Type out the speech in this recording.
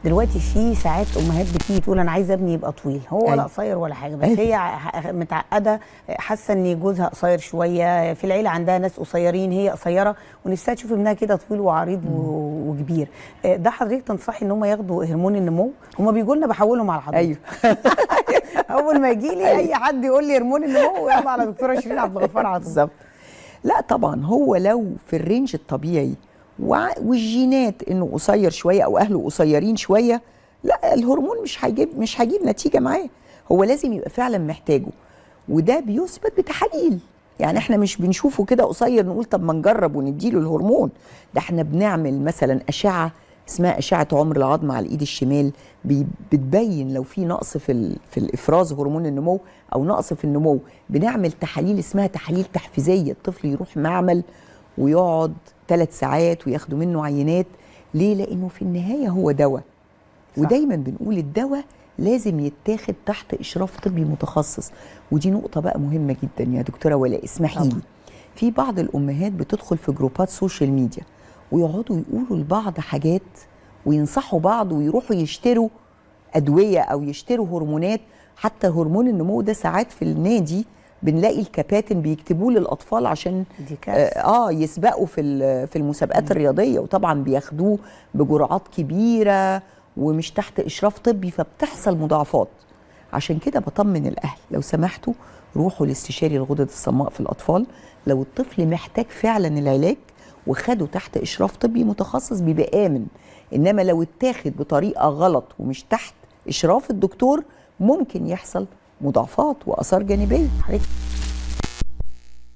دلوقتي في ساعات امهات بتيجي تقول انا عايزه ابني يبقى طويل، هو ولا قصير ولا حاجه، بس هي متعقده، حاسه ان جوزها قصير شويه، في العيله عندها ناس قصيرين، هي قصيره ونفسها تشوف ابنها كده طويل وعريض وكبير. ده حضرتك تنصحي ان هم ياخدوا هرمون النمو؟ هم بيجوا لنا بحولهم على حضرتك. ايوه. اول ما يجي لي اي حد يقول لي هرمون النمو يلا على دكتوره شيرين عبد الغفار على طول. بالظبط. لا طبعا هو لو في الرينج الطبيعي والجينات انه قصير شويه او اهله قصيرين شويه، لا الهرمون مش هيجيب نتيجه معاه، هو لازم يبقى فعلا محتاجه، وده بيثبت بتحاليل. يعني احنا مش بنشوفه كده قصير نقول طب ما نجرب ونديله الهرمون، ده احنا بنعمل مثلا اشعه اسمها اشعه عمر العظم على الايد الشمال، بتبين لو في نقص في الافراز هرمون النمو او نقص في النمو، بنعمل تحاليل اسمها تحاليل تحفيزيه، الطفل يروح معمل ويقعد 3 ساعات وياخدوا منه عينات. ليه؟ لانه في النهايه هو دواء، ودايما بنقول الدواء لازم يتاخد تحت اشراف طبي متخصص، ودي نقطه بقى مهمه جدا يا دكتوره ولاء. اسمحي لي، في بعض الامهات بتدخل في جروبات سوشيال ميديا ويقعدوا يقولوا لبعض حاجات وينصحوا بعض ويروحوا يشتروا ادويه او يشتروا هرمونات. حتى هرمون النمو ده ساعات في النادي بنلاقي الكباتن بيكتبوه للاطفال عشان يسبقوا في المسابقات الرياضيه، وطبعا بياخدوه بجرعات كبيره ومش تحت اشراف طبي، فبتحصل مضاعفات. عشان كده بطمن الاهل لو سمحتوا روحوا لاستشاري الغدد الصماء في الاطفال لو الطفل محتاج فعلا العلاج وخده تحت اشراف طبي متخصص بيبقى امن. انما لو اتاخد بطريقه غلط ومش تحت اشراف الدكتور ممكن يحصل مضاعفات واثار جانبيه.